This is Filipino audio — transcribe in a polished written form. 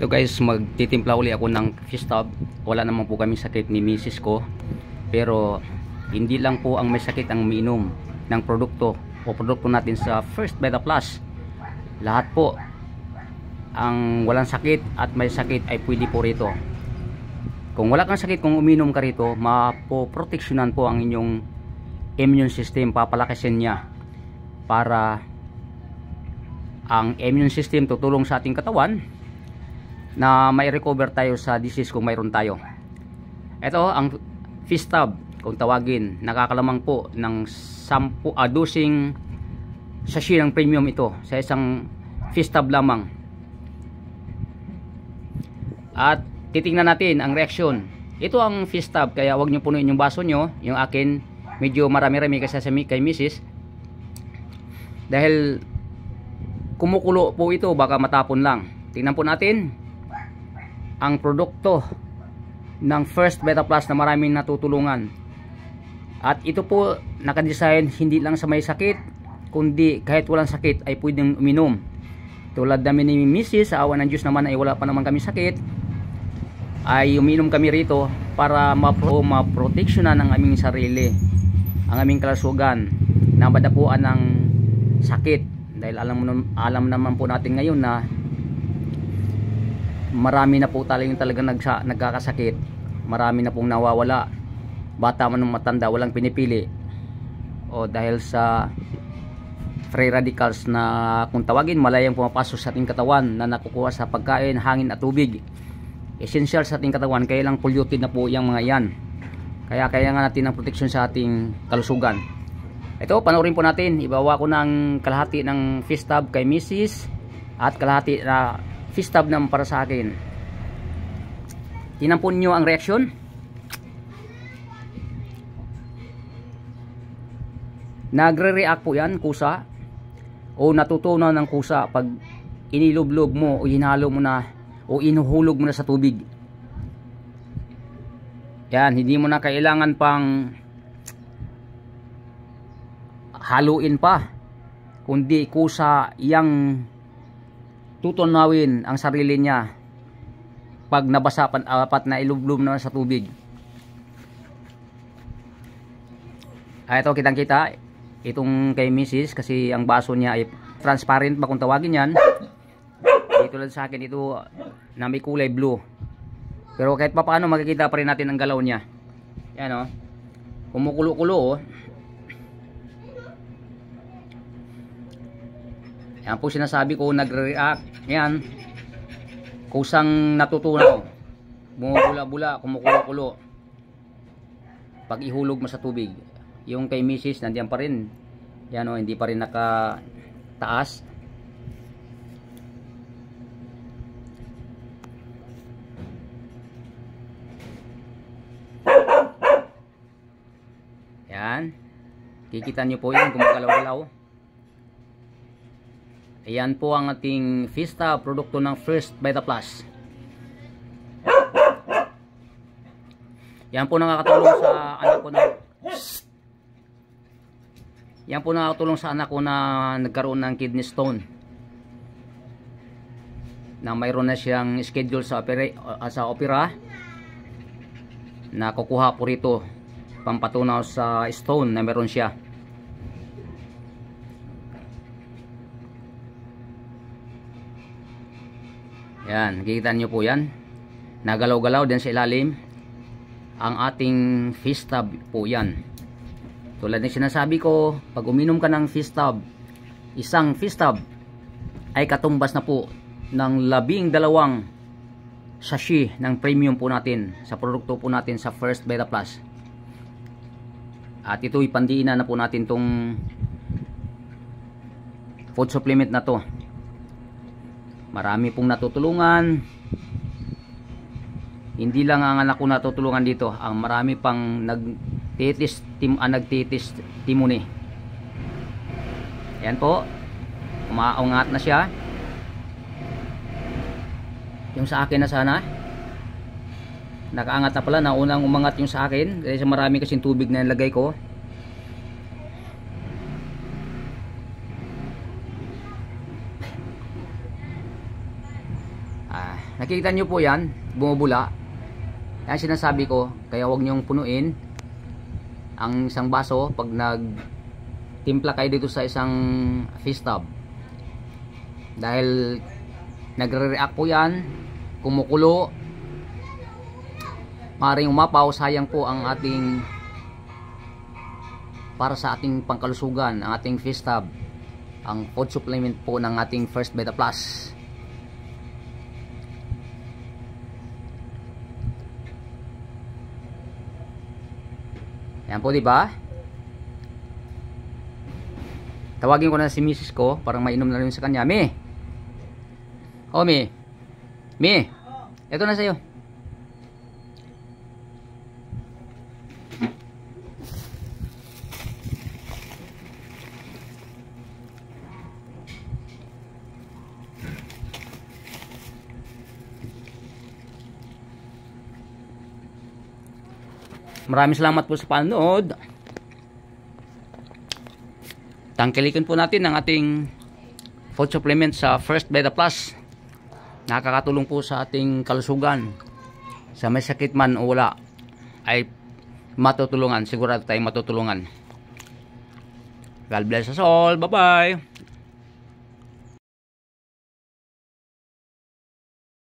Ito guys, magtitimpla uli ako ng fish tub. Wala naman po kami sakit ni misis ko. Pero hindi lang po ang may sakit ang umiinom ng produkto o produkto natin sa First Beta Plus. Lahat po ang walang sakit at may sakit ay pwede po rito. Kung wala kang sakit, kung uminom ka rito, mapoproteksyonan po ang inyong immune system. Papalakasin niya para ang immune system tutulong sa ating katawan na may recover tayo sa disease kung mayroon tayo. Ito ang fish tub kung tawagin. Nakakalamang po ng 12 sachet ng premium ito sa isang fish tub lamang. At titingnan natin ang reaksyon. Ito ang fish tub, kaya huwag nyo punuin yung baso nyo. Yung akin medyo marami-rami kasi sa kay misis, dahil kumukulo po ito, baka matapon lang. Tingnan po natin ang produkto ng First Beta Plus na maraming natutulungan. At ito po nakadesign hindi lang sa may sakit, kundi kahit walang sakit ay pwedeng uminom. Tulad namin ni misis, sa awa ng Diyos naman ay wala pa naman kami sakit, ay uminom kami rito para maproteksyonan ang aming sarili, ang aming kalusugan na madapuan ng sakit. Dahil alam naman po natin ngayon na marami na po talagang nagkakasakit, marami na pong nawawala, bata man ng matanda, walang pinipili, o dahil sa free radicals na kung tawagin, malayang pumapasok sa ating katawan na nakukuha sa pagkain, hangin at tubig. Essential sa ating katawan, kaya lang polluted na po yung mga yan. Kaya nga natin ng proteksyon sa ating kalusugan. Ito, panoorin po natin. Ibawa ko ng kalahati ng fish tub kay misis at kalahati na fish tub naman para sa akin. Tingnan po nyo ang reaksyon. Nagre-react po yan, kusa, o natutunaw ng kusa pag inilublob mo o hinalo mo na o inuhulog mo na sa tubig. Yan, hindi mo na kailangan pang haluin pa, kundi kusa yang tutunawin ang sarili niya pag nabasa apat na ilublob na sa tubig. Ito, kitang kita itong kay misis, kasi ang baso niya ay transparent ba kung tawagin yan. Dito lang sa akin ito na may kulay blue, pero kahit pa paano makikita pa rin natin ang galaw niya. Yan o, kumukulo-kulo o. Yan po sinasabi ko, nagre-react. Yan, kusang natutunaw, bumubula-bula, kumukulo-kulo pag ihulog mo sa tubig. Yung kay misis nandiyan pa rin. Yan o, hindi pa rin nakataas. Yan, kikita nyo po yun, gumagalaw-galaw. Ayan po ang ating fish tub, produkto ng First Beta Plus. Yan po nakakatulong sa anak ko na nagkaroon ng kidney stone, na mayroon na siyang schedule sa opera na kukuha po rito pampatunaw sa stone na meron siya. Yan, nakikita nyo po yan, nagalaw-galaw din sa ilalim ang ating fish tub po yan. Tulad ng sinasabi ko, pag uminom ka ng fish tub, isang fish tub ay katumbas na po ng 12 sachet ng premium po natin sa produkto po natin sa First Beta Plus. At ito ipandiinan na po natin tong food supplement na to. Marami pong natutulungan. Hindi lang ang anak ko natutulungan dito, ang marami pang nagtitistimony. Yan po, umaangat na siya. Yung sa akin na sana, nakaangat na pala, naunang umangat yung sa akin kasi marami kasing tubig na nilagay ko. nakikita nyo po yan, bumubula. Yan sinasabi ko, kaya huwag nyong punuin ang isang baso pag nagtimpla kayo dito sa isang fish tub. Dahil nagre-react po yan, kumukulo, maaaring umapaw, sayang po ang ating, para sa ating pangkalusugan, ang ating fish tub, ang food supplement po ng ating First Beta Plus. Yan po, di ba? Tawagin ko na si misis ko para mainom na rin sa kanya. Mi. Oh, Mi. Mi. Ito na sa'yo. Maraming salamat po sa panonood. Tangkilikin po natin ang ating food supplement sa First Beta Plus. Nakakatulong po sa ating kalusugan. Sa may sakit man o wala, ay matutulungan. Sigurado tayong matutulungan. God bless us all. Bye-bye.